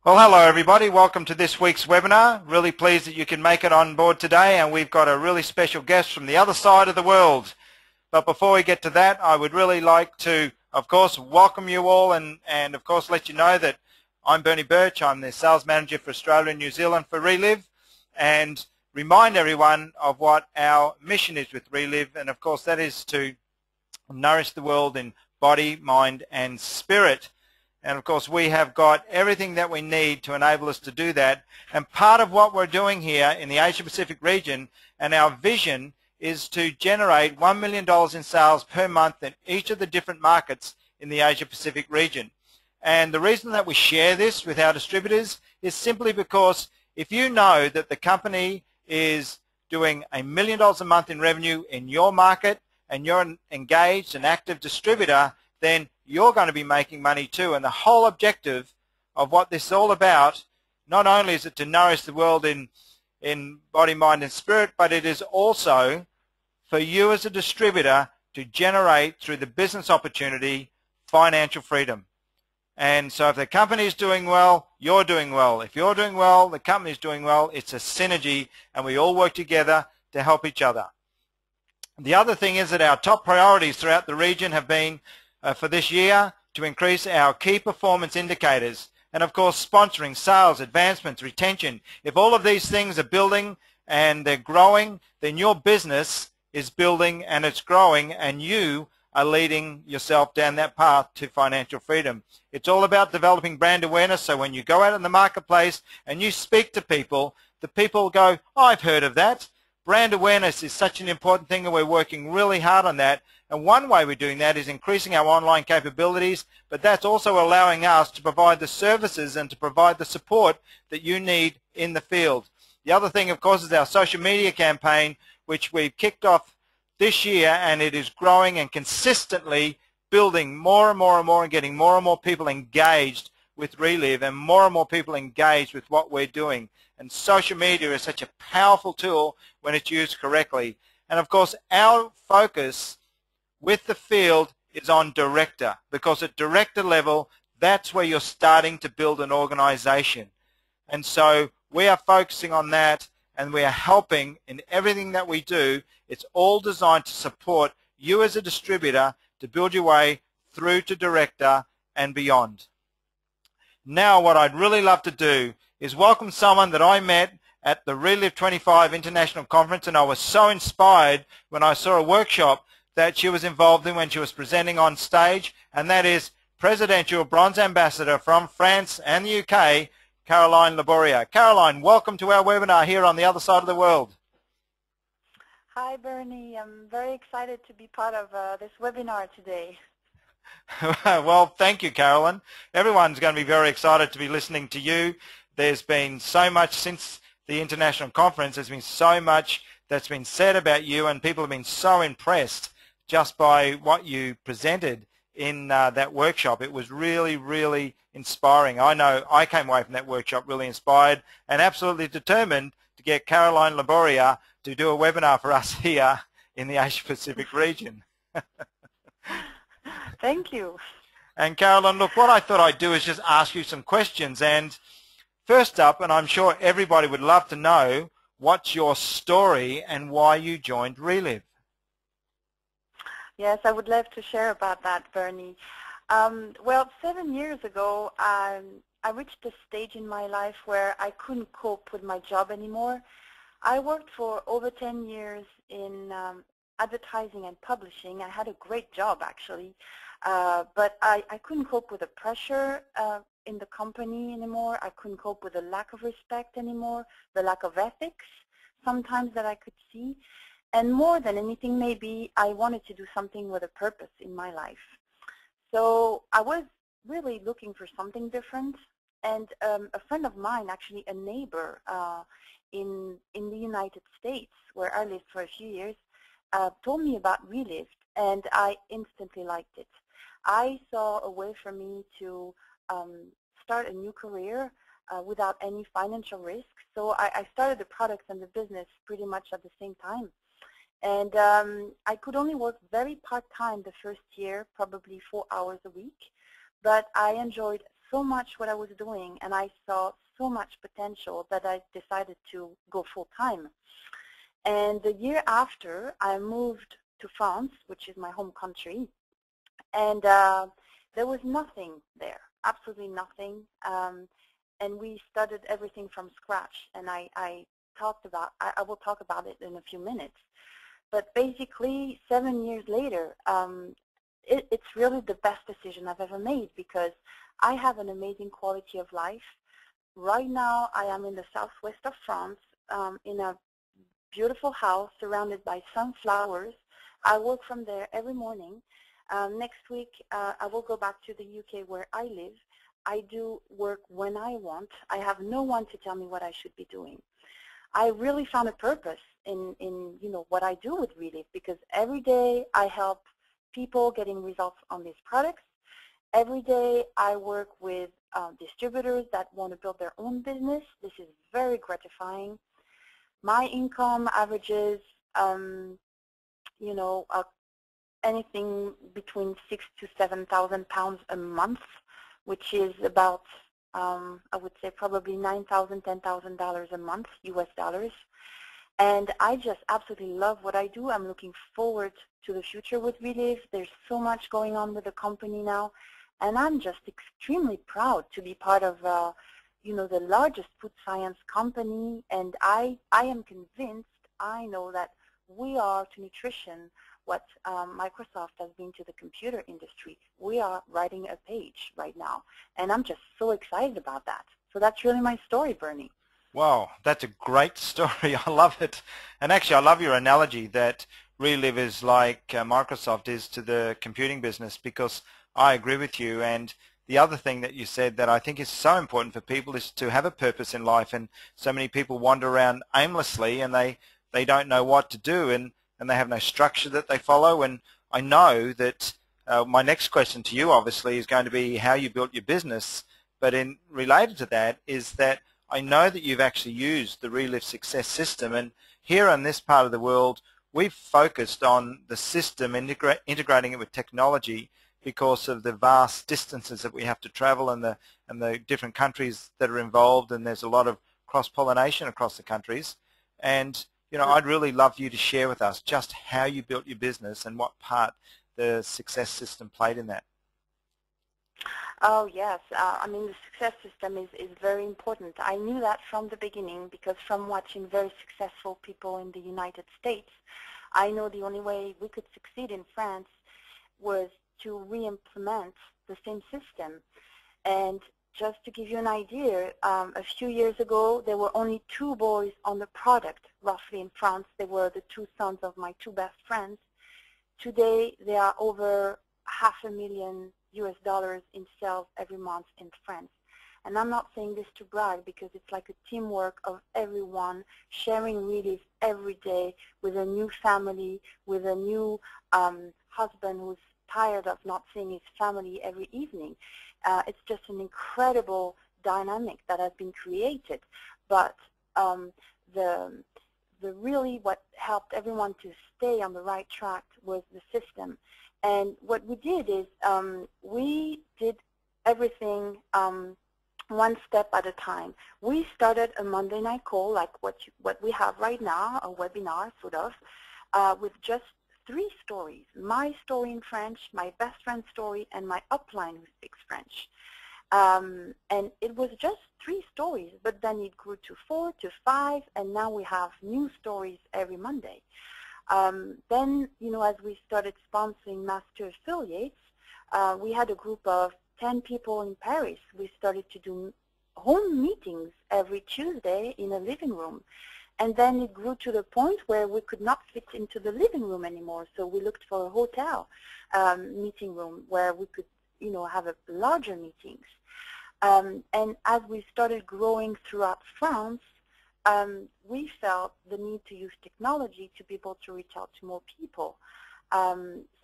Well, hello everybody. Welcome to this week's webinar. Really pleased that you can make it on board today, and we've got a really special guest from the other side of the world. But before we get to that, I would really like to, of course, welcome you all and of course let you know that I'm Birch. I'm the Sales Manager for Australia and New Zealand for Reliv, and remind everyone of what our mission is with Reliv, and of course that is to nourish the world in body, mind and spirit. And of course we have got everything that we need to enable us to do that. And part of what we're doing here in the Asia Pacific region, and our vision is to generate $1 million in sales per month in each of the different markets in the Asia Pacific region. And the reason that we share this with our distributors is simply because if you know that the company is doing $1 million a month in revenue in your market and you're an engaged and active distributor, then you're going to be making money too. And the whole objective of what this is all about, not only is it to nourish the world in body, mind and spirit, but it is also for you as a distributor to generate through the business opportunity financial freedom. And so if the company is doing well, you're doing well. If you're doing well, the company is doing well. It's a synergy, and we all work together to help each other. The other thing is that our top priorities throughout the region have been for this year to increase our key performance indicators, and of course sponsoring, sales, advancements, retention. If all of these things are building and they're growing, then your business is building and it's growing, and you are leading yourself down that path to financial freedom. It's all about developing brand awareness, so when you go out in the marketplace and you speak to people, the people go, oh, I've heard of that. Brand awareness is such an important thing, and we're working really hard on that. And one way we're doing that is increasing our online capabilities, but that's also allowing us to provide the services and to provide the support that you need in the field. The other thing, of course, is our social media campaign, which we've kicked off this year, and it is growing and consistently building more and more and more, and getting more and more people engaged with Reliv and more people engaged with what we're doing. And social media is such a powerful tool when it's used correctly. And of course our focus with the field is on director, because at director level that's where you're starting to build an organization. And so we are focusing on that, and we are helping in everything that we do. It's all designed to support you as a distributor to build your way through to director and beyond. Now what I'd really love to do is welcome someone that I met at the Reliv 25 International Conference, and I was so inspired when I saw a workshop that she was involved in when she was presenting on stage, and that is Presidential Bronze Ambassador from France and the UK, Labourier. Caroline, welcome to our webinar here on the other side of the world. Hi Bernie, I'm very excited to be part of this webinar today. Well, thank you, Caroline. Everyone's going to be very excited to be listening to you. There's been so much since the international conference. There's been so much that's been said about you, and people have been so impressed just by what you presented in that workshop. It was really, really inspiring. I know I came away from that workshop really inspired and absolutely determined to get Caroline Labourier to do a webinar for us here in the Asia Pacific region. Thank you. And Caroline, look, what I thought I'd do is just ask you some questions. And first up, and I'm sure everybody would love to know, what's your story and why you joined Reliv? Yes, I would love to share about that, Bernie. Well, 7 years ago, I reached a stage in my life where I couldn't cope with my job anymore. I worked for over 10 years in advertising and publishing. I had a great job, actually, but I couldn't cope with the pressure in the company anymore. I couldn't cope with the lack of respect anymore, the lack of ethics sometimes that I could see. And more than anything, maybe I wanted to do something with a purpose in my life. So I was really looking for something different. And a friend of mine, actually a neighbor in the United States, where I lived for a few years, told me about Reliv, and I instantly liked it. I saw a way for me to start a new career without any financial risk. So I started the products and the business pretty much at the same time. And I could only work very part-time the first year, probably 4 hours a week. but I enjoyed so much what I was doing, and I saw so much potential that I decided to go full-time. And the year after, I moved to France, which is my home country, and there was nothing there, absolutely nothing. And we started everything from scratch, and I will talk about it in a few minutes. But basically, 7 years later, it's really the best decision I've ever made, because I have an amazing quality of life. Right now, I am in the southwest of France, in a beautiful house surrounded by sunflowers. I work from there every morning. Next week, I will go back to the UK where I live. I do work when I want. I have no one to tell me what I should be doing. I really found a purpose in what I do with Reliv, because every day I help people getting results on these products. Every day I work with distributors that want to build their own business. This is very gratifying. My income averages, anything between £6,000 to £7,000 a month, which is about, I would say, probably $9,000, $10,000 a month, US dollars. And I just absolutely love what I do. I'm looking forward to the future with Reliv. There's so much going on with the company now, and I'm just extremely proud to be part of, the largest food science company. And I am convinced, I know that we are to nutrition what Microsoft has been to the computer industry. We are writing a page right now, and I'm just so excited about that. So that's really my story, Bernie. Wow, that's a great story. I love it. And actually, I love your analogy that Reliv is like Microsoft is to the computing business, because I agree with you. And the other thing that you said that I think is so important for people is to have a purpose in life. And so many people wander around aimlessly, and they don't know what to do, and they have no structure that they follow. And I know that my next question to you obviously is going to be how you built your business, but related to that is that I know that you've actually used the Reliv success system, and here in this part of the world we've focused on the system, integrating it with technology, because of the vast distances that we have to travel and the different countries that are involved, and there's a lot of cross-pollination across the countries. And I'd really love you to share with us just how you built your business and what part the success system played in that. Oh, yes. I mean, the success system is very important. I knew that from the beginning, because from watching very successful people in the United States, I know the only way we could succeed in France was to re-implement the same system. And just to give you an idea, a few years ago, there were only 2 boys on the product, roughly, in France. They were the 2 sons of my 2 best friends. Today, there are over $500,000 US dollars in sales every month in France. And I'm not saying this to brag, because it's like a teamwork of everyone sharing Reliv every day with a new family, with a new husband who's tired of not seeing his family every evening. It's just an incredible dynamic that has been created. But really what helped everyone to stay on the right track was the system. And what we did is we did everything one step at a time. We started a Monday night call, like what we have right now, a webinar sort of, with just 3 stories: my story in French, my best friend's story, and my upline who speaks French. And it was just 3 stories, but then it grew to 4, to 5, and now we have new stories every Monday. Then, as we started sponsoring master affiliates, we had a group of 10 people in Paris. We started to do home meetings every Tuesday in a living room. And then it grew to the point where we could not fit into the living room anymore. So we looked for a hotel meeting room where we could, have a larger meetings. And as we started growing throughout France, we felt the need to use technology to be able to reach out to more people.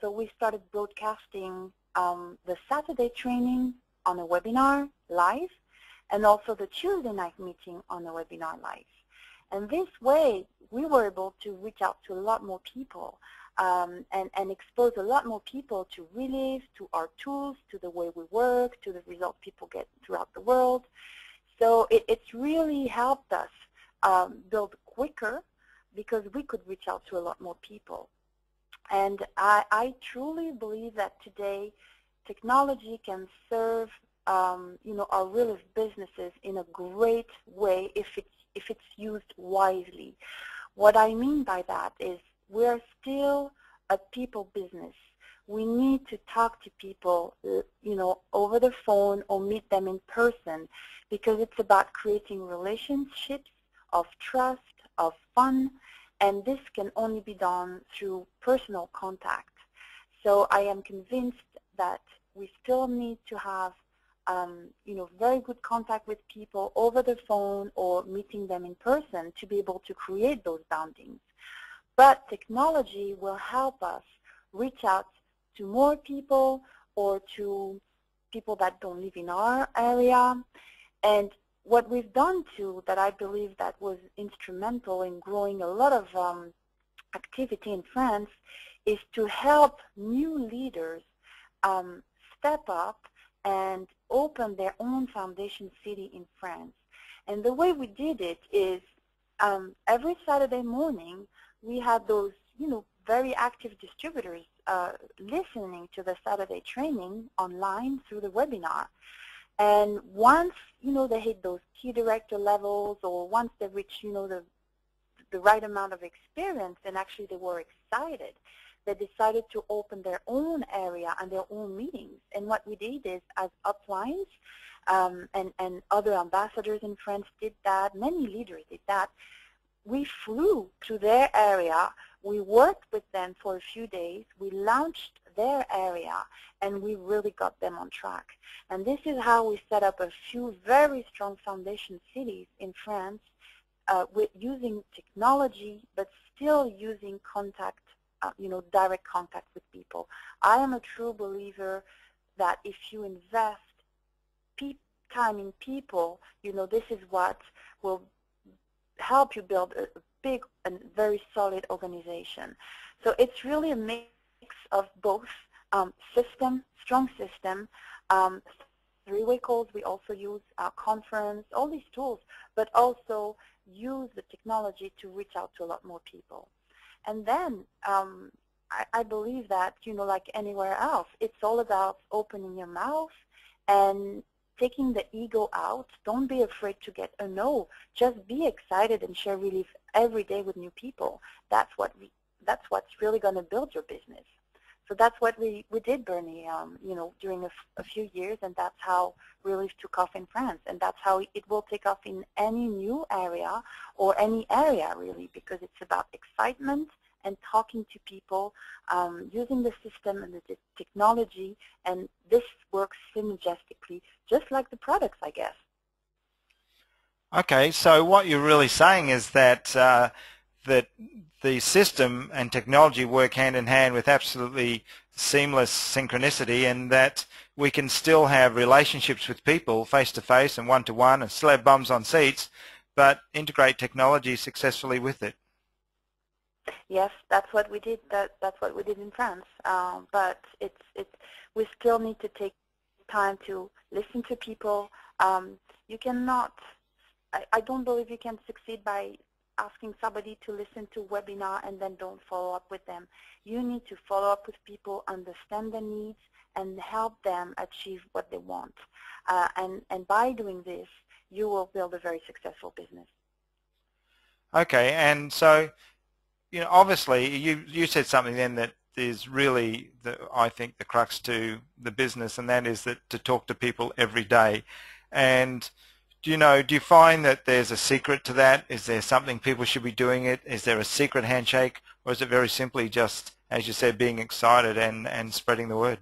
So we started broadcasting the Saturday training on a webinar live, and also the Tuesday night meeting on a webinar live. And this way, we were able to reach out to a lot more people. and expose a lot more people to Reliv, to our tools, to the way we work, to the results people get throughout the world. So it's really helped us build quicker because we could reach out to a lot more people. And I truly believe that today technology can serve our Reliv businesses in a great way if it's used wisely. What I mean by that is we're still a people business. We need to talk to people, over the phone or meet them in person because it's about creating relationships of trust, of fun, and this can only be done through personal contact. So I am convinced that we still need to have very good contact with people over the phone or meeting them in person to be able to create those bondings. But technology will help us reach out to more people or to people that don't live in our area. And what we've done too, that I believe that was instrumental in growing a lot of activity in France, is to help new leaders step up and open their own foundation city in France. And the way we did it is every Saturday morning we had those, very active distributors listening to the Saturday training online through the webinar. And once, they hit those key director levels, or once they reach, the right amount of experience, and actually they were excited, they decided to open their own area and their own meetings. And what we did is, as uplines, and other ambassadors in France did that, many leaders did that, we flew to their area, we worked with them for a few days, we launched their area, and we really got them on track. And this is how we set up a few very strong foundation cities in France with using technology, but still using contact, direct contact with people. I am a true believer that if you invest time in people, this is what will help you build a big and very solid organization. So it's really a mix of both strong system, three-way calls. We also use conference, all these tools, but also use the technology to reach out to a lot more people. And then I believe that, like anywhere else, it's all about opening your mouth and taking the ego out. Don't be afraid to get a no. Just be excited and share Reliv every day with new people. That's what's really going to build your business. So that's what we did, Bernie, during a few years, and that's how Reliv took off in France, and that's how it will take off in any new area or any area, really, because it's about excitement and talking to people, using the system and the technology, and this works synergistically, just like the products, I guess. Okay, so what you're really saying is that that the system and technology work hand in hand with absolutely seamless synchronicity, and that we can still have relationships with people face-to-face and one-to-one and still have bums on seats, but integrate technology successfully with it. Yes, that's what we did. That's what we did in France. But we still need to take time to listen to people. You cannot. I don't believe you can succeed by asking somebody to listen to a webinar and then don't follow up with them. You need to follow up with people, understand their needs, and help them achieve what they want. And by doing this, you will build a very successful business. Okay, and so, obviously you said something then that is really, I think, the crux to the business, and that is that to talk to people every day. And do you find that there's a secret to that? Is there something people should be doing it? Is there a secret handshake, or is it very simply just, as you said, being excited and spreading the word?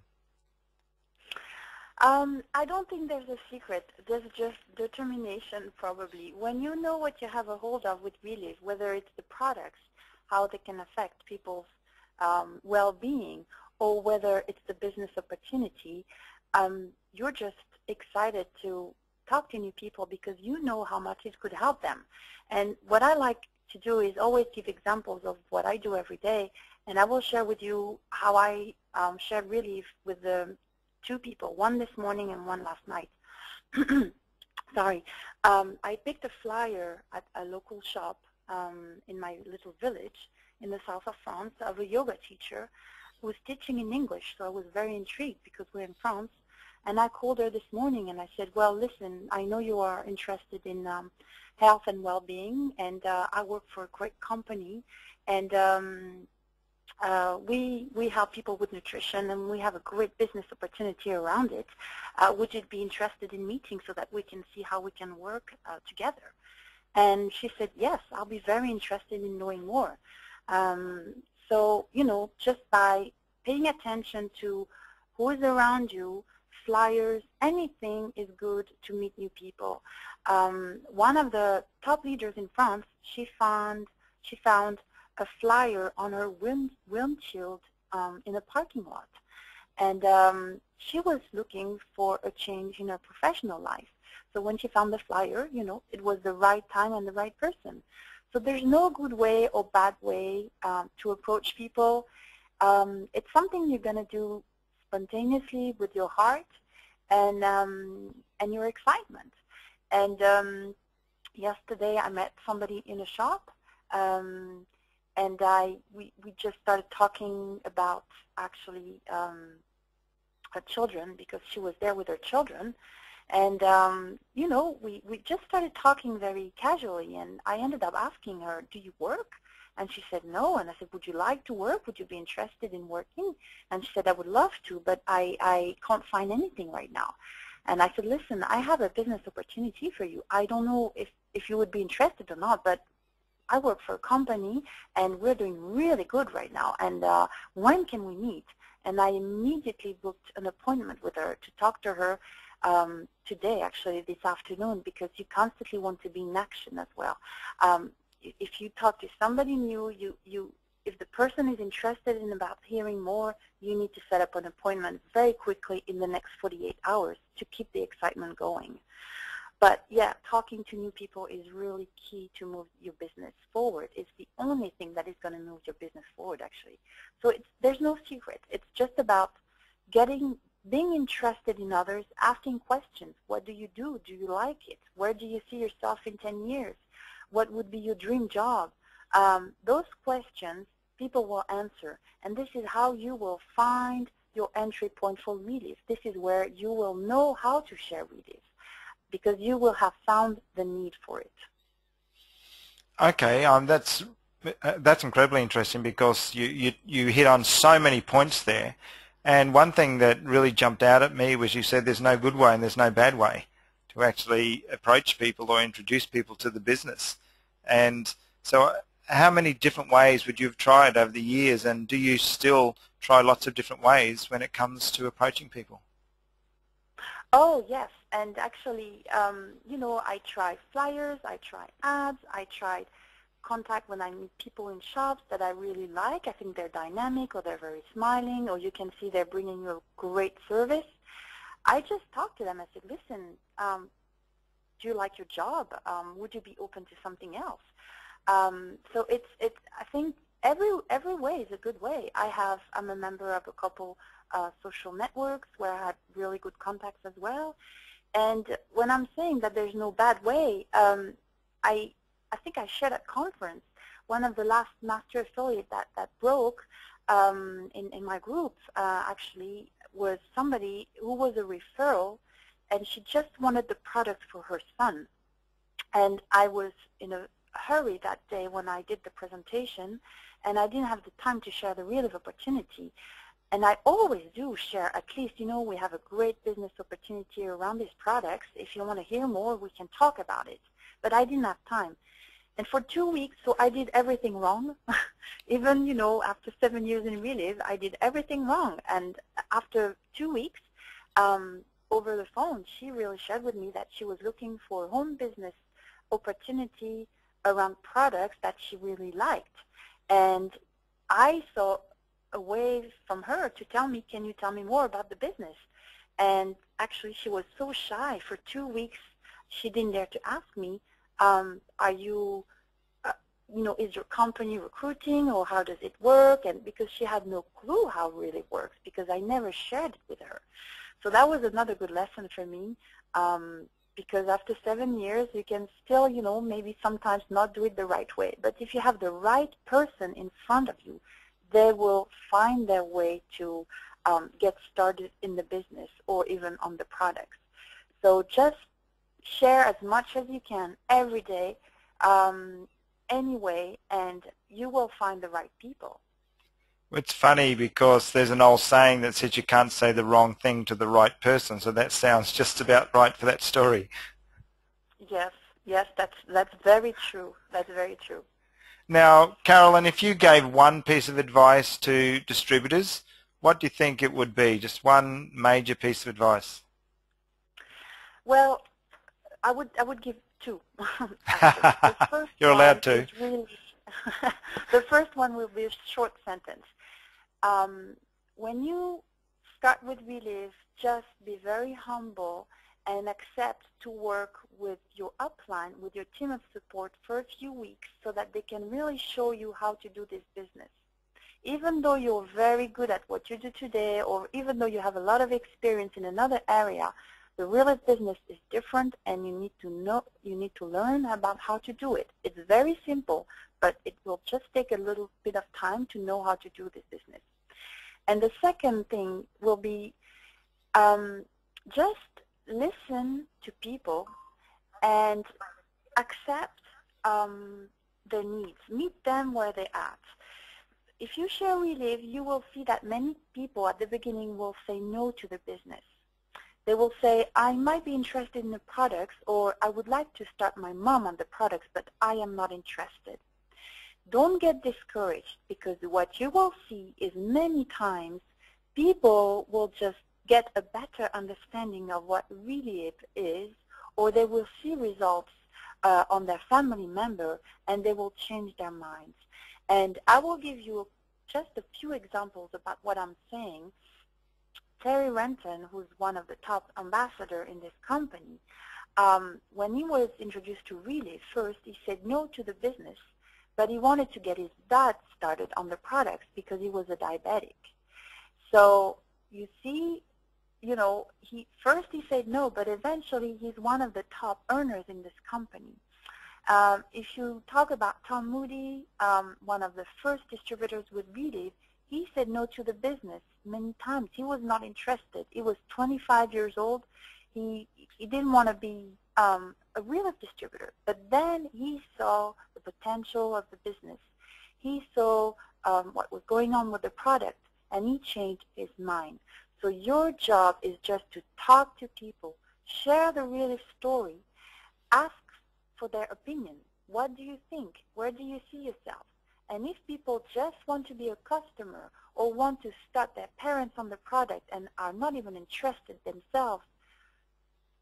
I don't think there's a secret. There's just determination, probably. When you know what you have a hold of with Reliv, whether it's the products, how they can affect people's well-being, or whether it's the business opportunity, you're just excited to talk to new people because you know how much it could help them. And what I like to do is always give examples of what I do every day, And I will share with you how I shared Reliv with the two people, one this morning and one last night. Sorry. I picked a flyer at a local shop in my little village in the south of France of a yoga teacher who was teaching in English. So I was very intrigued because we're in France. And I called her this morning and I said, well, listen, I know you are interested in health and well-being, and I work for a great company, and we help people with nutrition, and we have a great business opportunity around it. Would you be interested in meeting so that we can see how we can work together? And she said, yes, I'll be very interested in knowing more. So, you know, just by paying attention to who is around you, flyers, anything is good to meet new people. One of the top leaders in France, she found a flyer on her windshield in a parking lot. And she was looking for a change in her professional life. So when she found the flyer, you know, it was the right time and the right person. So there's no good way or bad way to approach people. It's something you're going to do spontaneously with your heart and your excitement. And yesterday I met somebody in a shop, and we just started talking about actually her children, because she was there with her children. And, you know, we just started talking very casually, and I ended up asking her, do you work? And she said no. And I said, would you like to work? Would you be interested in working? And she said, I would love to, but I can't find anything right now. And I said, listen, I have a business opportunity for you. I don't know if you would be interested or not, but I work for a company, and we're doing really good right now. And when can we meet? And I immediately booked an appointment with her to talk to her today, actually, this afternoon, because you constantly want to be in action as well. If you talk to somebody new, if the person is interested in about hearing more, you need to set up an appointment very quickly in the next 48 hours to keep the excitement going. But yeah, talking to new people is really key to move your business forward. It's the only thing that is going to move your business forward, actually. So there's no secret. It's just about being interested in others, asking questions. What do you do? Do you like it? Where do you see yourself in 10 years? What would be your dream job? Those questions people will answer, and this is how you will find your entry point for Reliv. This is where you will know how to share Reliv, because you will have found the need for it. Okay, that's incredibly interesting, because you hit on so many points there. And one thing that really jumped out at me was you said there's no good way and there's no bad way to actually approach people or introduce people to the business. And so how many different ways would you have tried over the years, and do you still try lots of different ways when it comes to approaching people? Oh, yes. And actually, you know, I try flyers, I try ads, I tried contact when I meet people in shops that I really like. I think they're dynamic, or they're very smiling, or you can see they're bringing you a great service. I just talked to them. I said, listen, do you like your job? Would you be open to something else? So I think every way is a good way. I'm a member of a couple social networks where I had really good contacts as well. And when I'm saying that there's no bad way, I think I shared at conference, one of the last master affiliate that broke in my group actually was somebody who was a referral, and she just wanted the product for her son. And I was in a hurry that day when I did the presentation, and I didn't have the time to share the Reliv opportunity. And I always do share, at least, you know, we have a great business opportunity around these products. If you want to hear more, we can talk about it. But I didn't have time. And for 2 weeks, so I did everything wrong. Even, you know, after 7 years in Reliv, I did everything wrong. And after 2 weeks, over the phone, she really shared with me that she was looking for home business opportunity around products that she really liked. And I saw a way from her to tell me, can you tell me more about the business? And actually, she was so shy. For 2 weeks, she didn't dare to ask me, is your company recruiting, or how does it work? And because she had no clue how it really works, because I never shared it with her. So that was another good lesson for me, because after 7 years, you can still, maybe sometimes not do it the right way. But if you have the right person in front of you, they will find their way to get started in the business or even on the products. So just share as much as you can every day, anyway, and you will find the right people. It's funny because there's an old saying that says you can't say the wrong thing to the right person, so that sounds just about right for that story. Yes, that's very true. That's very true. Now, Carolyn, if you gave one piece of advice to distributors, what do you think it would be? Just one major piece of advice. Well, I would give two. The first You're allowed to. Is really the first one will be a short sentence. When you start with Reliv, just be very humble and accept to work with your upline, with your team of support for a few weeks so that they can really show you how to do this business. Even though you're very good at what you do today, or even though you have a lot of experience in another area, the Reliv business is different, and you need to learn about how to do it. It's very simple, but it will just take a little bit of time to know how to do this business. And the second thing will be just listen to people and accept their needs. Meet them where they're at. If you share Reliv, you will see that many people at the beginning will say no to the business. They will say, I might be interested in the products, or I would like to start my mom on the products, but I am not interested. Don't get discouraged, because what you will see is many times people will just get a better understanding of what Reliv is, or they will see results on their family member, and they will change their minds. And I will give you just a few examples about what I'm saying. Terry Renton, who's one of the top ambassadors in this company, when he was introduced to Reliv, first he said no to the business, but he wanted to get his dad started on the products because he was a diabetic. So you see, first he said no, but eventually he's one of the top earners in this company. If you talk about Tom Moody, one of the first distributors with Reliv, he said no to the business many times. He was not interested. He was 25 years old. He didn't want to be a Reliv distributor. But then he saw the potential of the business. He saw what was going on with the product, and he changed his mind. So your job is just to talk to people, share the Reliv story, ask for their opinion. What do you think? Where do you see yourself? And if people just want to be a customer or want to start their parents on the product and are not even interested themselves,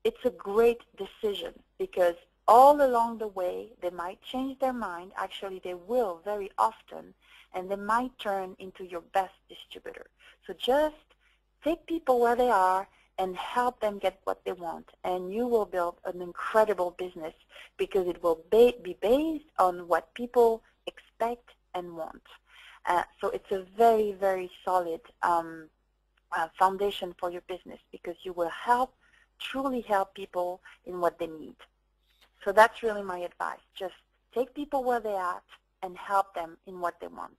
it's a great decision, because all along the way they might change their mind. Actually, they will very often, and they might turn into your best distributor. So just take people where they are and help them get what they want, and you will build an incredible business, because it will be based on what people expect and want. So it's a very, very solid foundation for your business, because you will truly help people in what they need. So that's really my advice. Just take people where they're at and help them in what they want.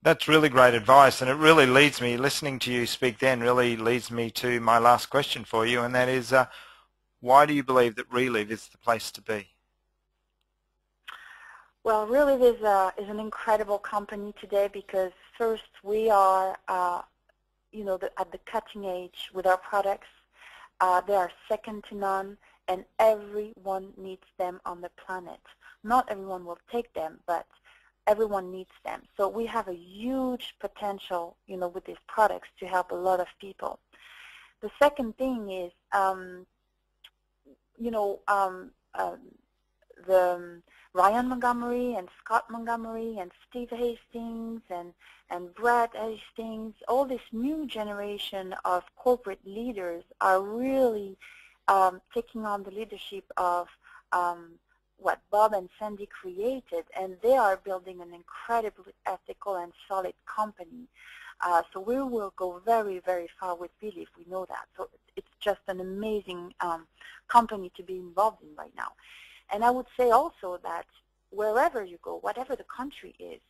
That's really great advice, and it really leads me, listening to you speak then, really leads me to my last question for you, and that is, why do you believe that Reliv is the place to be? Well, Reliv is an incredible company today, because first we are, at the cutting edge with our products. They are second to none, and everyone needs them on the planet. Not everyone will take them, but everyone needs them. So we have a huge potential, with these products to help a lot of people. The second thing is, the Ryan Montgomery and Scott Montgomery and Steve Hastings and Brad Hastings, all this new generation of corporate leaders are really taking on the leadership of what Bob and Sandy created, and they are building an incredibly ethical and solid company. So we will go very, very far with Reliv. We know that. So it's just an amazing company to be involved in right now. And I would say also that wherever you go, whatever the country is,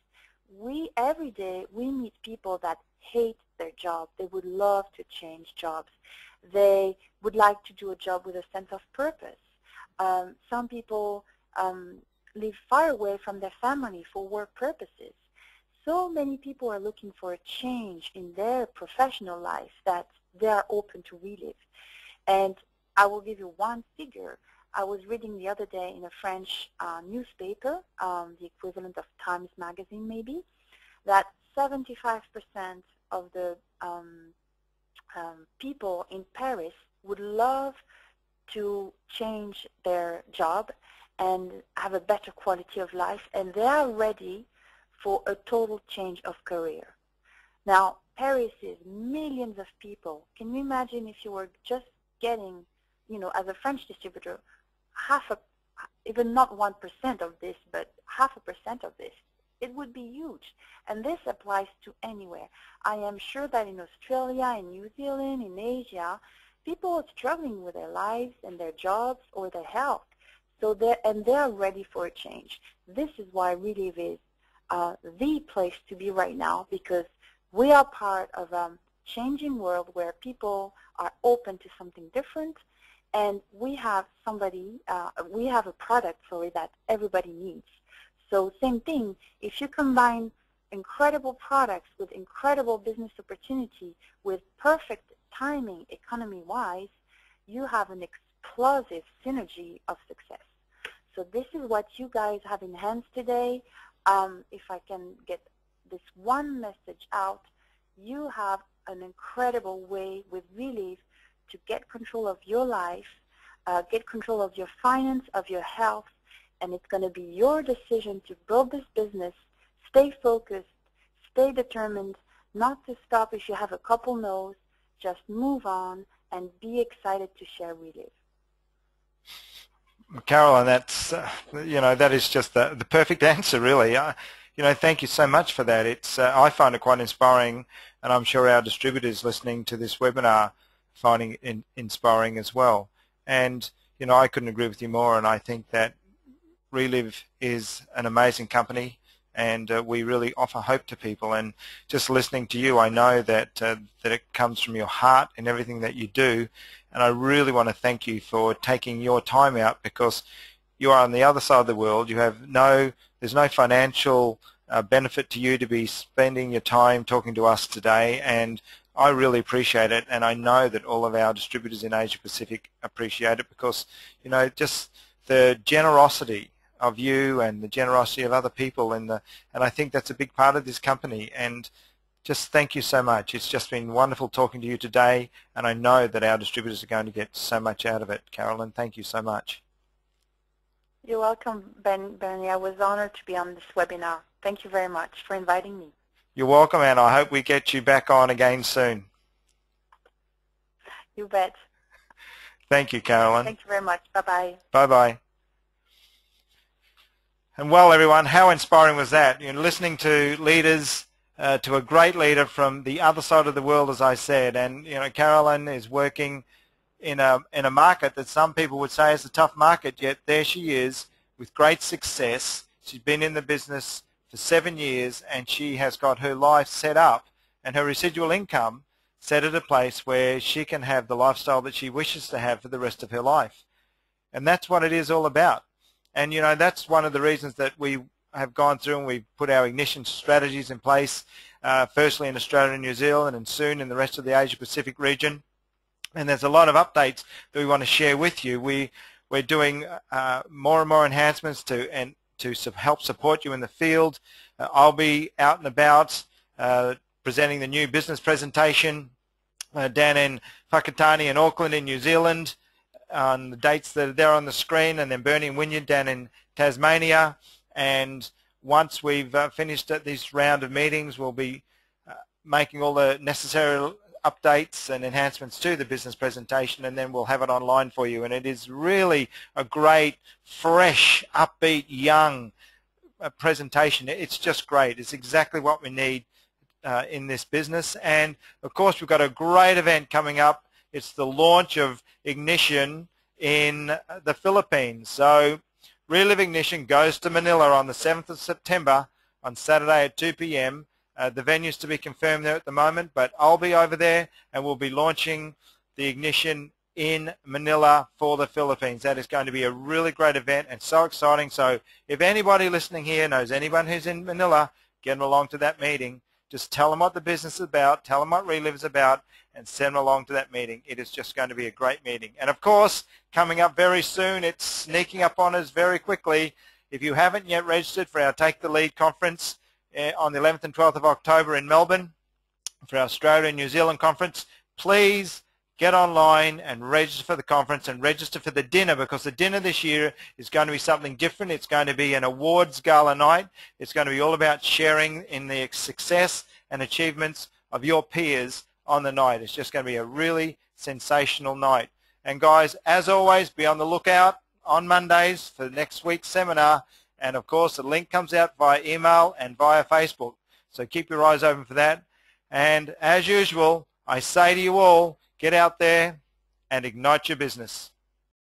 every day we meet people that hate their job. They would love to change jobs. They would like to do a job with a sense of purpose. Some people live far away from their family for work purposes. So many people are looking for a change in their professional life that they are open to Reliv. And I will give you one figure. I was reading the other day in a French newspaper, the equivalent of Times Magazine maybe, that 75% of the people in Paris would love to change their job and have a better quality of life, and they are ready for a total change of career. Now, Paris is millions of people. Can you imagine if you were just getting, as a French distributor, even not 1% of this, but 0.5% of this? It would be huge. And this applies to anywhere. I am sure that in Australia, in New Zealand, in Asia, people are struggling with their lives and their jobs or their health. So they're ready for a change. This is why Reliv is the place to be right now, because we are part of a changing world where people are open to something different, and we have a product, that everybody needs. So same thing, if you combine incredible products with incredible business opportunity with perfect timing economy-wise, you have an explosive synergy of success. So this is what you guys have in hands today. If I can get this one message out, you have an incredible way with Reliv to get control of your life, get control of your finance, of your health, and it's going to be your decision to build this business, stay focused, stay determined, not to stop if you have a couple no's, just move on and be excited to share Reliv. Caroline, that's that is just the perfect answer, really. Thank you so much for that. It's I find it quite inspiring, and I'm sure our distributors listening to this webinar finding it inspiring as well. And I couldn't agree with you more. And I think that Reliv is an amazing company, and we really offer hope to people. And just listening to you, I know that that it comes from your heart in everything that you do. And I really want to thank you for taking your time out, because you are on the other side of the world. You have there's no financial benefit to you to be spending your time talking to us today, and I really appreciate it. And I know that all of our distributors in Asia Pacific appreciate it, because just the generosity of you and the generosity of other people, and I think that's a big part of this company. And just thank you so much. It's just been wonderful talking to you today, and I know that our distributors are going to get so much out of it. Carolyn, thank you so much. You're welcome, Bernie. I was honored to be on this webinar. Thank you very much for inviting me. You're welcome, and I hope we get you back on again soon. You bet. Thank you, Carolyn. Thank you very much. Bye-bye. Bye-bye. And well, everyone, how inspiring was that? Listening to leaders, to a great leader from the other side of the world, as I said. And Carolyn is working in a market that some people would say is a tough market, yet there she is with great success. She's been in the business for 7 years, and she has got her life set up and her residual income set at a place where she can have the lifestyle that she wishes to have for the rest of her life. And that's what it is all about. And that's one of the reasons that we have gone through and we put our ignition strategies in place, firstly in Australia and New Zealand, and soon in the rest of the Asia Pacific region. And there's a lot of updates that we want to share with you. We're doing more and more enhancements to help support you in the field. I'll be out and about presenting the new business presentation down in Whakatane in Auckland in New Zealand on the dates that are there on the screen, and then Bernie and Wynyard down in Tasmania. And once we've finished this round of meetings, we'll be making all the necessary updates and enhancements to the business presentation, and then we'll have it online for you. And it is really a great, fresh, upbeat, young presentation. It's just great. It's exactly what we need in this business. And of course, we've got a great event coming up. It's the launch of Ignition in the Philippines. So Reliv Ignition goes to Manila on the 7th of September on Saturday at 2 p.m. The venue's to be confirmed there at the moment, but I'll be over there and we'll be launching the Ignition in Manila for the Philippines. That is going to be a really great event and so exciting. So if anybody listening here knows anyone who's in Manila, get them along to that meeting. Just tell them what the business is about, tell them what Reliv is about, and send them along to that meeting. It is just going to be a great meeting. And of course, coming up very soon, it's sneaking up on us very quickly. If you haven't yet registered for our Take the Lead conference on the 11th and 12th of October in Melbourne, for our Australia and New Zealand conference, please get online and register for the conference and register for the dinner, because the dinner this year is going to be something different. It's going to be an awards gala night. It's going to be all about sharing in the success and achievements of your peers on the night. It's just going to be a really sensational night. And guys, as always, be on the lookout on Mondays for next week's seminar. And of course, the link comes out via email and via Facebook. So keep your eyes open for that. And as usual, I say to you all, get out there and ignite your business.